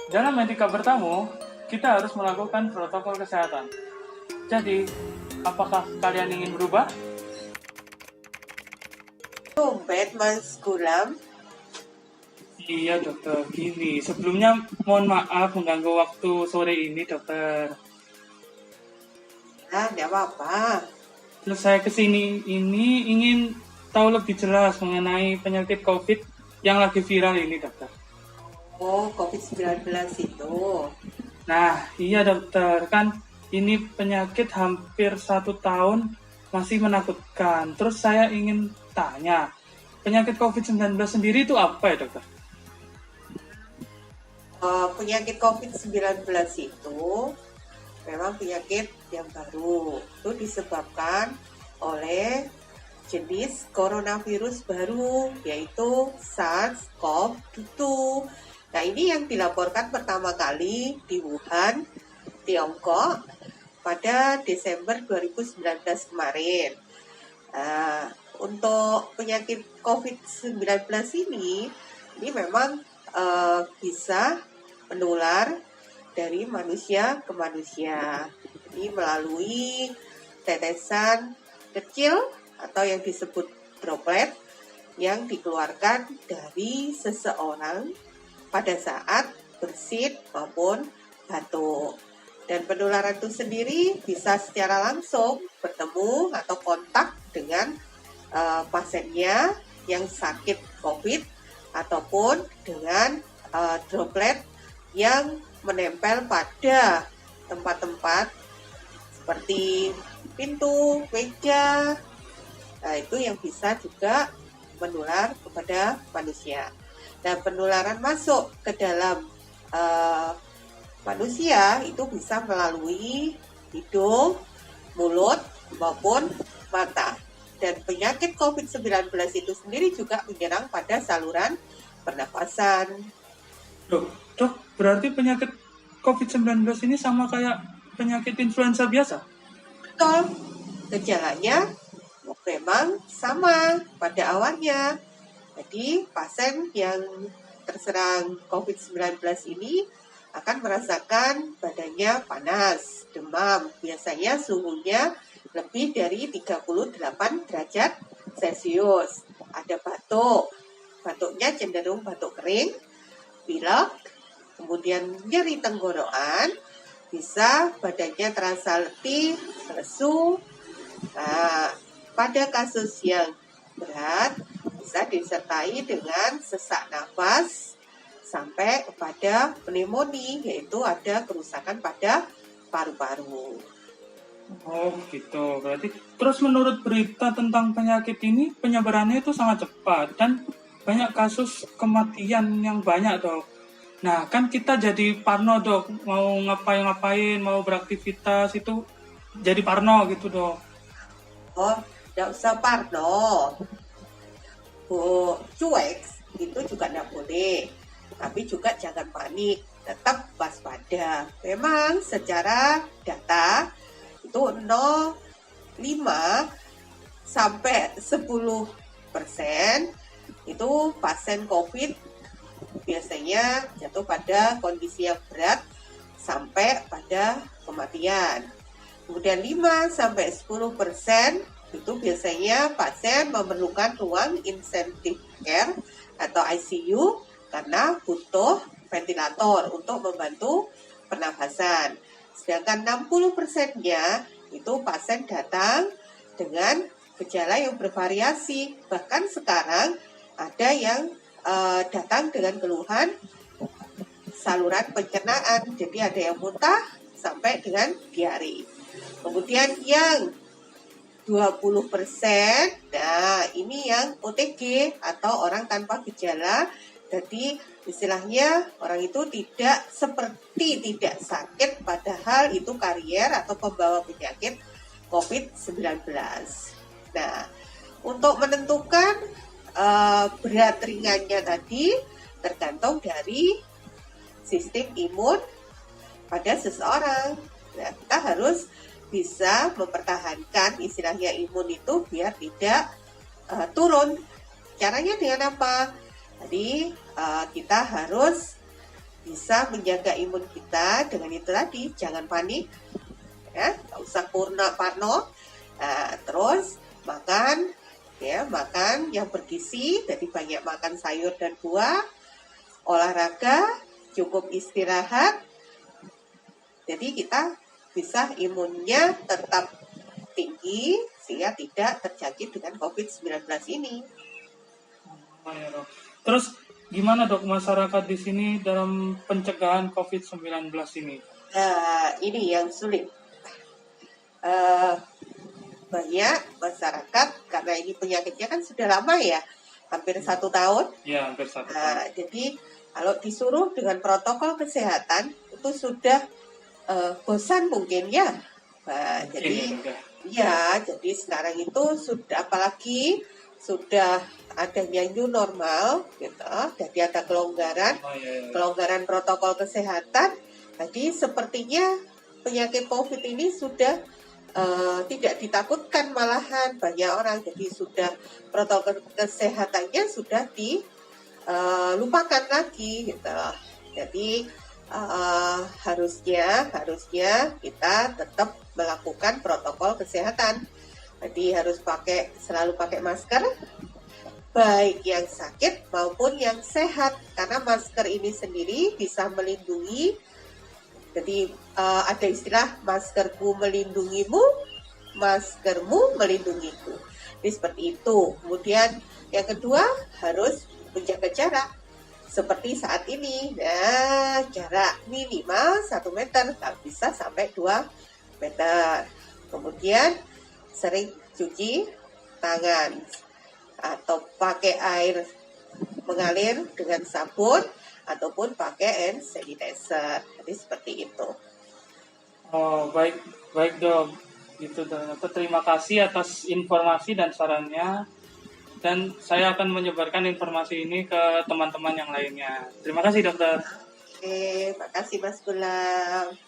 Dalam etika bertamu, kita harus melakukan protokol kesehatan. Jadi, apakah kalian ingin berubah? Tumben Mas Gulam. Iya dokter, gini. Sebelumnya mohon maaf mengganggu waktu sore ini dokter. Enggak apa-apa. Terus saya kesini ini ingin tahu lebih jelas mengenai penyakit COVID yang lagi viral ini dokter. Oh, COVID-19 itu. Nah, iya dokter, kan ini penyakit hampir 1 tahun masih menakutkan. Terus saya ingin tanya, penyakit COVID-19 sendiri itu apa ya dokter? Penyakit COVID-19 itu memang penyakit yang baru. Itu disebabkan oleh jenis coronavirus baru, yaitu SARS-CoV-2. Nah, ini yang dilaporkan pertama kali di Wuhan, Tiongkok, pada Desember 2019 kemarin. Untuk penyakit COVID-19 ini memang bisa menular dari manusia ke manusia. Ini melalui tetesan kecil atau yang disebut droplet yang dikeluarkan dari seseorang pada saat bersin maupun batuk. Dan penularan itu sendiri bisa secara langsung bertemu atau kontak dengan pasiennya yang sakit COVID ataupun dengan droplet yang menempel pada tempat-tempat seperti pintu, meja. Nah, itu yang bisa juga menular kepada manusia. Dan penularan masuk ke dalam manusia itu bisa melalui hidung, mulut, maupun mata. Dan penyakit COVID-19 itu sendiri juga menyerang pada saluran pernapasan. Dok, berarti penyakit COVID-19 ini sama kayak penyakit influenza biasa? Betul, gejalanya memang sama pada awalnya. Jadi pasien yang terserang COVID-19 ini akan merasakan badannya panas, demam, biasanya suhunya lebih dari 38 derajat Celcius. Ada batuk, batuknya cenderung batuk kering, pilek, kemudian nyeri tenggorokan, bisa badannya terasa letih, lesu. Nah, pada kasus yang berat bisa disertai dengan sesak nafas sampai kepada pneumonia, yaitu ada kerusakan pada paru-paru. Oh gitu, berarti terus menurut berita tentang penyakit ini penyebarannya itu sangat cepat dan banyak kasus kematian yang banyak dok. Nah kan kita jadi parno dok, mau ngapain-ngapain, mau beraktivitas itu jadi parno gitu dok. Oh, tidak usah parno. Cuek itu juga tidak boleh. Tapi juga jangan panik, tetap waspada. Memang secara data itu 0,5 sampai 10% itu pasien COVID biasanya jatuh pada kondisi yang berat sampai pada kematian. Kemudian 5 sampai 10% itu biasanya pasien memerlukan ruang intensive care atau ICU karena butuh ventilator untuk membantu pernafasan. Sedangkan 60%-nya itu pasien datang dengan gejala yang bervariasi. Bahkan sekarang ada yang datang dengan keluhan saluran pencernaan. Jadi ada yang muntah sampai dengan diare. Kemudian yang 20%, nah ini yang OTG atau orang tanpa gejala. Jadi istilahnya orang itu tidak sakit padahal itu karier atau pembawa penyakit COVID-19. Nah, untuk menentukan berat ringannya tadi tergantung dari sistem imun pada seseorang. Nah, kita harus bisa mempertahankan istilahnya imun itu biar tidak turun. Caranya dengan apa? Jadi kita harus bisa menjaga imun kita dengan itu tadi, jangan panik, ya, nggak usah parno. Nah, terus makan yang bergizi, jadi banyak makan sayur dan buah, olahraga, cukup istirahat, jadi kita bisa imunnya tetap tinggi sehingga tidak terjangkit dengan COVID-19 ini. Oh, ya, Dok. Terus gimana, Dok, masyarakat di sini dalam pencegahan COVID-19 ini? Nah, ini yang sulit. Banyak masyarakat, karena ini penyakitnya kan sudah lama ya, hampir 1 tahun. Ya, hampir 1 tahun. Nah, jadi kalau disuruh dengan protokol kesehatan itu sudah bosan mungkin ya. Nah, jadi sekarang itu sudah, apalagi sudah adanya new normal gitu, jadi ada kelonggaran protokol kesehatan. Jadi sepertinya penyakit COVID ini sudah tidak ditakutkan, malahan banyak orang jadi sudah protokol kesehatannya sudah dilupakan lagi gitu. Jadi harusnya kita tetap melakukan protokol kesehatan. Jadi harus selalu pakai masker, baik yang sakit maupun yang sehat, karena masker ini sendiri bisa melindungi. Jadi ada istilah maskerku melindungimu, maskermu melindungiku. Jadi seperti itu. Kemudian yang kedua harus menjaga jarak. Seperti saat ini, nah jarak minimal 1 meter, tak bisa sampai 2 meter. Kemudian sering cuci tangan atau pakai air mengalir dengan sabun ataupun pakai hand sanitizer. Jadi seperti itu. Oh, baik Dok. Itu terima kasih atas informasi dan sarannya. Dan saya akan menyebarkan informasi ini ke teman-teman yang lainnya. Terima kasih, Dokter. Oke, makasih Mas Gulam.